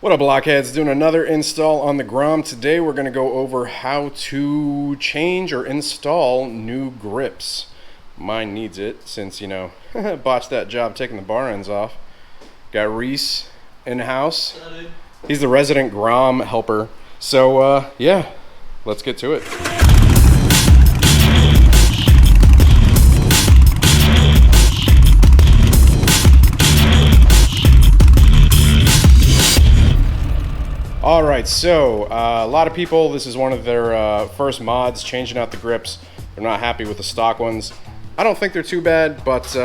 What up, Blockheads? Doing another install on the Grom. Today we're going to go over how to change or install new grips. Mine needs it since, botched that job taking the bar ends off. Got Reese in-house. He's the resident Grom helper. So, yeah, let's get to it. Alright, so a lot of people, this is one of their first mods, changing out the grips. They're not happy with the stock ones. I don't think they're too bad, but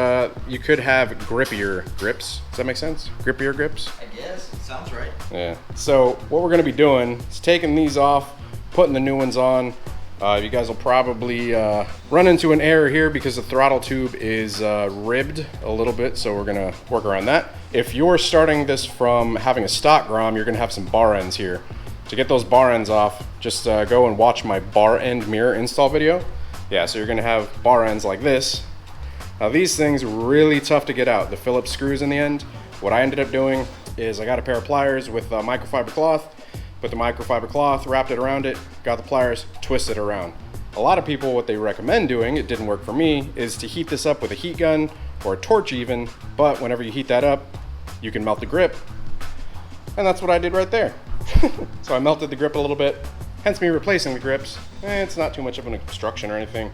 you could have grippier grips. Does that make sense? Grippier grips? I guess. It sounds right. Yeah. So what we're going to be doing is taking these off, putting the new ones on. You guys will probably run into an error here because the throttle tube is ribbed a little bit, so we're going to work around that. If you're starting this from having a stock Grom, you're going to have some bar ends here. To get those bar ends off, just go and watch my bar end mirror install video. Yeah, so you're going to have bar ends like this. Now these things are really tough to get out, the Phillips screws in the end. What I ended up doing is I got a pair of pliers with microfiber cloth, put the microfiber cloth, wrapped it around it, got the pliers, twisted it around. A lot of people, what they recommend doing, it didn't work for me, is to heat this up with a heat gun or a torch even, but whenever you heat that up, you can melt the grip. And that's what I did right there. So I melted the grip a little bit, hence me replacing the grips. It's not too much of an obstruction or anything,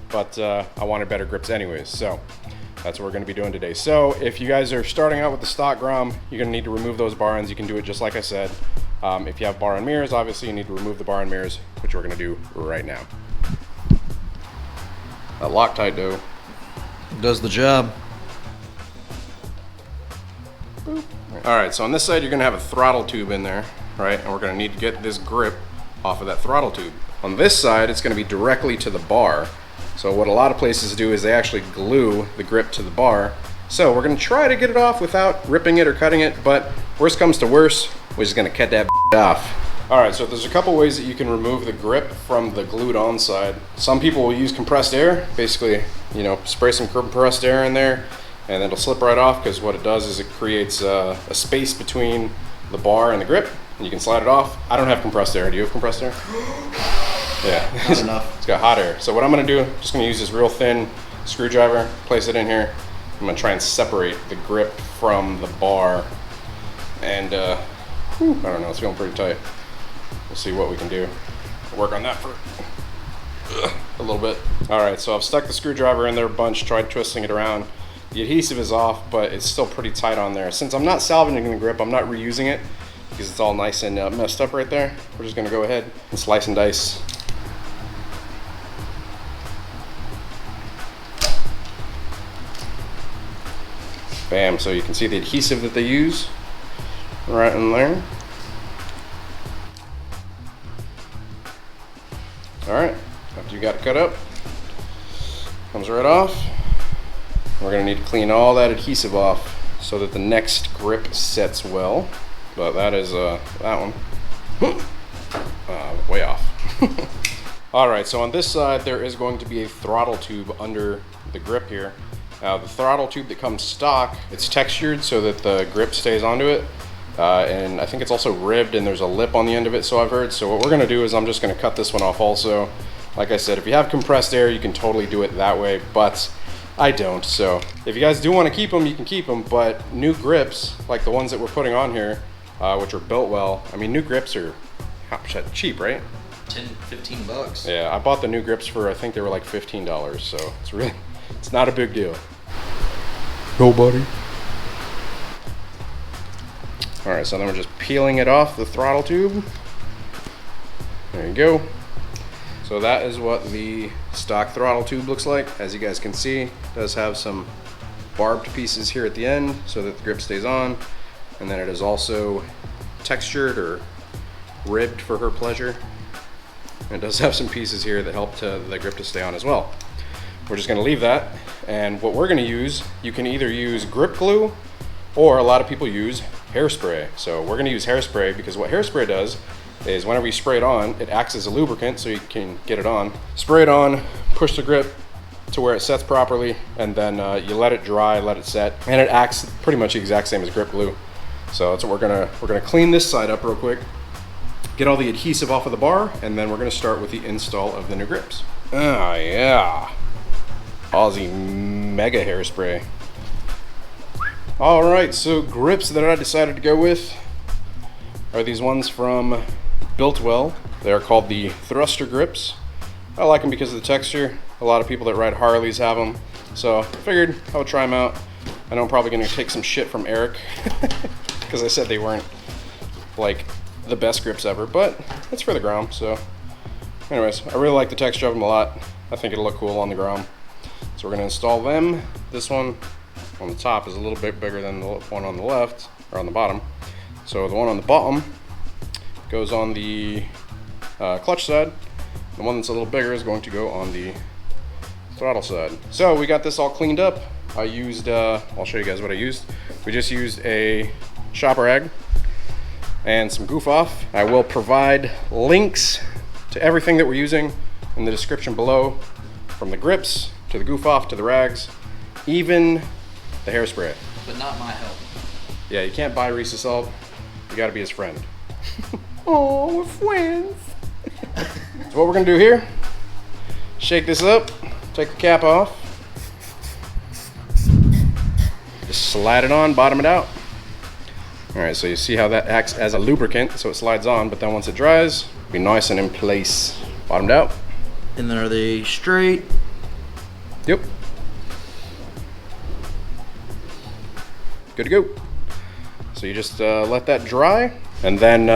but I wanted better grips anyways, so that's what we're going to be doing today. So if you guys are starting out with the stock Grom, you're going to need to remove those bar ends. You can do it just like I said. If you have bar end mirrors, obviously you need to remove the bar end mirrors, which we're going to do right now. That Loctite though Does the job. Boop. All right, so on this side you're going to have a throttle tube in there, right? And we're going to need to get this grip off of that throttle tube. On this side, it's going to be directly to the bar. So what a lot of places do is they actually glue the grip to the bar. So we're going to try to get it off without ripping it or cutting it, but worst comes to worst, we're just going to cut that off. All right, so there's a couple ways that you can remove the grip from the glued on side. Some people will use compressed air, basically, spray some compressed air in there, and it'll slip right off, because what it does is it creates a space between the bar and the grip, and you can slide it off. I don't have compressed air. Do you have compressed air? Yeah. Not enough. It's got hot air. So what I'm going to do, I'm just going to use this real thin screwdriver, place it in here. I'm going to try and separate the grip from the bar. And, I don't know, it's feeling pretty tight. We'll see what we can do. We'll work on that for a little bit. All right, so I've stuck the screwdriver in there a bunch, tried twisting it around. The adhesive is off, but it's still pretty tight on there. Since I'm not salvaging the grip, I'm not reusing it because it's all nice and messed up right there. We're just gonna go ahead and slice and dice. Bam, so you can see the adhesive that they use right in there. All right, after you got it cut up, comes right off. We're gonna need to clean all that adhesive off so that the next grip sets well. But that is that one. Way off. All right, so on this side, there is going to be a throttle tube under the grip here. Now the throttle tube that comes stock, it's textured so that the grip stays onto it. And I think it's also ribbed and there's a lip on the end of it, so I've heard. So what we're gonna do is I'm just gonna cut this one off also. Like I said, if you have compressed air, you can totally do it that way, but I don't. So if you guys do wanna keep them, you can keep them, but new grips, like the ones that we're putting on here, which are built well, I mean, new grips are cheap, right? 10, 15 bucks. Yeah, I bought the new grips for, I think they were like $15, so it's not a big deal. Nobody. All right, so then we're just peeling it off the throttle tube. There you go. So that is what the stock throttle tube looks like. As you guys can see, it does have some barbed pieces here at the end so that the grip stays on. And then it is also textured or ribbed for her pleasure. And it does have some pieces here that help the grip to stay on as well. We're just gonna leave that. And what we're gonna use, you can either use grip glue or a lot of people use hairspray. So we're gonna use hairspray because what hairspray does is whenever you spray it on, it acts as a lubricant so you can get it on. Spray it on, push the grip to where it sets properly, and then you let it dry, let it set, and it acts pretty much the exact same as grip glue. So that's what we're gonna clean this side up real quick, get all the adhesive off of the bar, and then we're gonna start with the install of the new grips. Ah, yeah. Aussie Mega Hairspray. All right, so grips that I decided to go with are these ones from Builtwell. They are called the Thruster grips. I like them because of the texture. A lot of people that ride Harleys have them, so I figured I would try them out. I know I'm probably gonna take some shit from Eric because I said they weren't like the best grips ever, but it's for the Grom. So anyways, I really like the texture of them a lot. I think it'll look cool on the Grom. So we're gonna install them. This one on the top is a little bit bigger than the one on the left, or on the bottom. So the one on the bottom goes on the clutch side. The one that's a little bigger is going to go on the throttle side. So we got this all cleaned up. I used, I'll show you guys what I used. We just used a shop rag and some goof off. I will provide links to everything that we're using in the description below, from the grips to the goof off to the rags, even the hairspray. But not my help. Yeah, you can't buy Reese's salt. You gotta be his friend. Oh, we're friends. So what we're gonna do here, shake this up, take the cap off, just slide it on, bottom it out. All right, so you see how that acts as a lubricant, so it slides on, but then once it dries, be nice and in place. Bottomed out. And then are they straight? Yep. Good to go. So you just let that dry, and then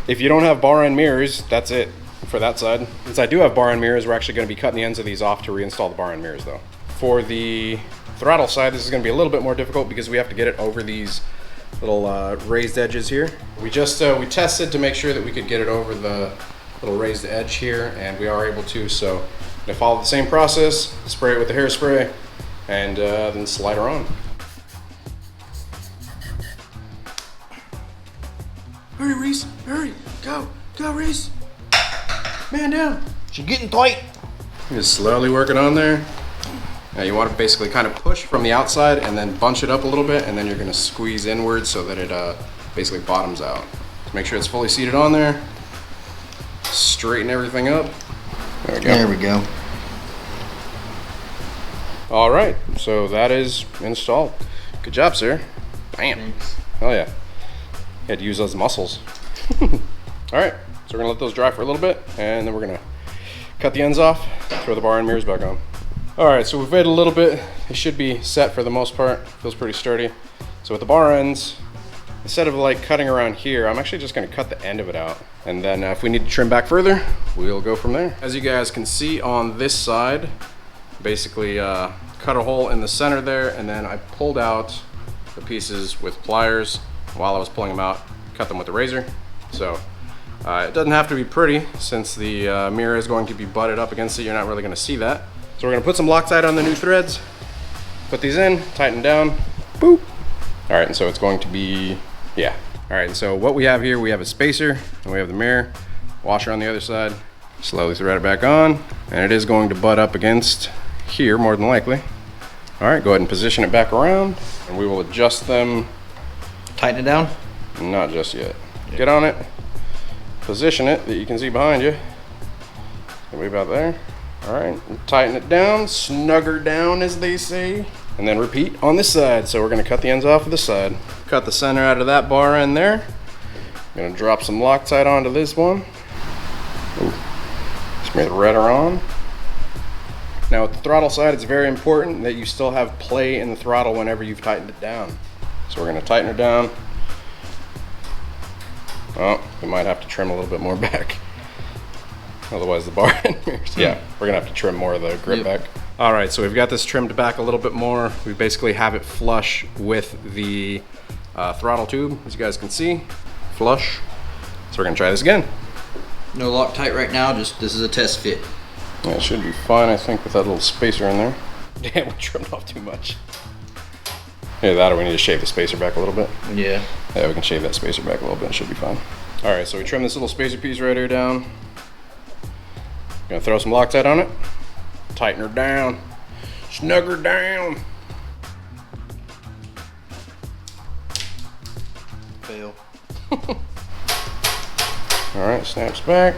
if you don't have bar end mirrors, that's it for that side. Since I do have bar end mirrors, we're actually going to be cutting the ends of these off to reinstall the bar end mirrors though. For the throttle side, this is going to be a little bit more difficult because we have to get it over these little raised edges here. We just we tested to make sure that we could get it over the little raised edge here, and we are able to. So I'm gonna follow the same process, spray it with the hairspray, and then slide her on. Hurry, Reese, hurry, go, Reese. Man down. She's getting tight. Just slowly working on there. Now you want to basically kind of push from the outside and then bunch it up a little bit, and then you're gonna squeeze inwards so that it basically bottoms out. So make sure it's fully seated on there. Straighten everything up. There we go. There we go. All right, so that is installed. Good job, sir. Bam. Thanks. Oh yeah. You had to use those muscles. All right, so we're gonna let those dry for a little bit, and then we're gonna cut the ends off, throw the bar and mirrors back on. All right, so we've waited a little bit. It should be set for the most part. Feels pretty sturdy. So with the bar ends, instead of like cutting around here, I'm actually just gonna cut the end of it out. And then if we need to trim back further, we'll go from there. As you guys can see on this side, basically cut a hole in the center there, and then I pulled out the pieces with pliers. While I was pulling them out, cut them with the razor. So it doesn't have to be pretty, since the mirror is going to be butted up against it. You're not really gonna see that. So we're gonna put some Loctite on the new threads, put these in, tighten down, boop. All right, and so it's going to be, yeah. All right, and so what we have here, we have a spacer, and we have the mirror, washer on the other side. Slowly thread it back on, and it is going to butt up against here, more than likely. All right, go ahead and position it back around, and we will adjust them. Tighten it down? Not just yet. Get on it, position it that you can see behind you. Maybe about there. All right, tighten it down, snug her down as they say, and then repeat on this side. So we're gonna cut the ends off of the side. Cut the center out of that bar end there. I'm gonna drop some Loctite onto this one. Ooh. Smear the redder on. Now with the throttle side, it's very important that you still have play in the throttle whenever you've tightened it down. So we're gonna tighten her down. Oh, we might have to trim a little bit more back. Otherwise the bar end mirrors. Yeah, we're gonna have to trim more of the grip back. All right, so we've got this trimmed back a little bit more. We basically have it flush with the throttle tube, as you guys can see, flush. So we're gonna try this again. No Loctite right now, just this is a test fit. Yeah, it should be fine, I think, with that little spacer in there. Damn, we trimmed off too much. Either that or we need to shave the spacer back a little bit. Yeah. Yeah, we can shave that spacer back a little bit, it should be fine. All right, so we trim this little spacer piece right here down. Gonna throw some Loctite on it, tighten her down, snug her down. fail. All right, snaps back.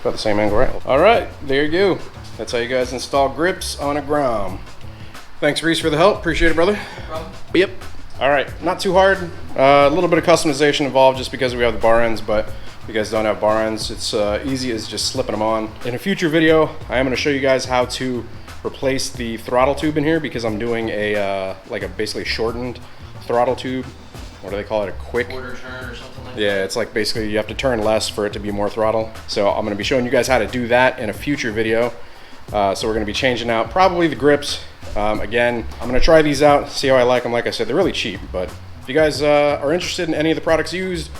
About the same angle, right? All right, there you go. That's how you guys install grips on a Grom. Thanks, Reese, for the help. Appreciate it, brother. No problem. Yep. All right, not too hard. A little bit of customization involved just because we have the bar ends, but if you guys don't have bar ends, it's easy as just slipping them on. In a future video, I am going to show you guys how to replace the throttle tube in here because I'm doing a basically shortened throttle tube. What do they call it? A quick Quarter turn or something like that? Yeah, it's like basically you have to turn less for it to be more throttle. So I'm going to be showing you guys how to do that in a future video. So we're going to be changing out probably the grips. Again, I'm going to try these out, see how I like them. Like I said, they're really cheap, but if you guys are interested in any of the products used,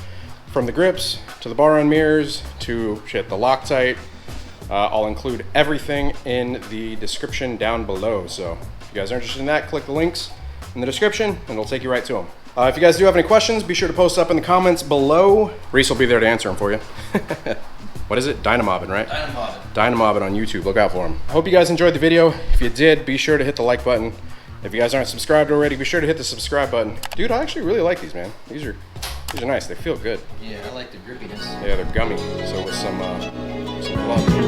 from the grips to the bar end mirrors to the Loctite, I'll include everything in the description down below. So if you guys are interested in that, click the links in the description and it'll take you right to them. If you guys do have any questions, be sure to post up in the comments below. Reese will be there to answer them for you. What is it? Dynamobbing, right? Dynamobbing. Dynamobbing on YouTube. Look out for him. I hope you guys enjoyed the video. If you did, be sure to hit the like button. If you guys aren't subscribed already, be sure to hit the subscribe button. Dude, I actually really like these, man. These are nice. They feel good. Yeah, I like the grippiness. Yeah, they're gummy. So with some love.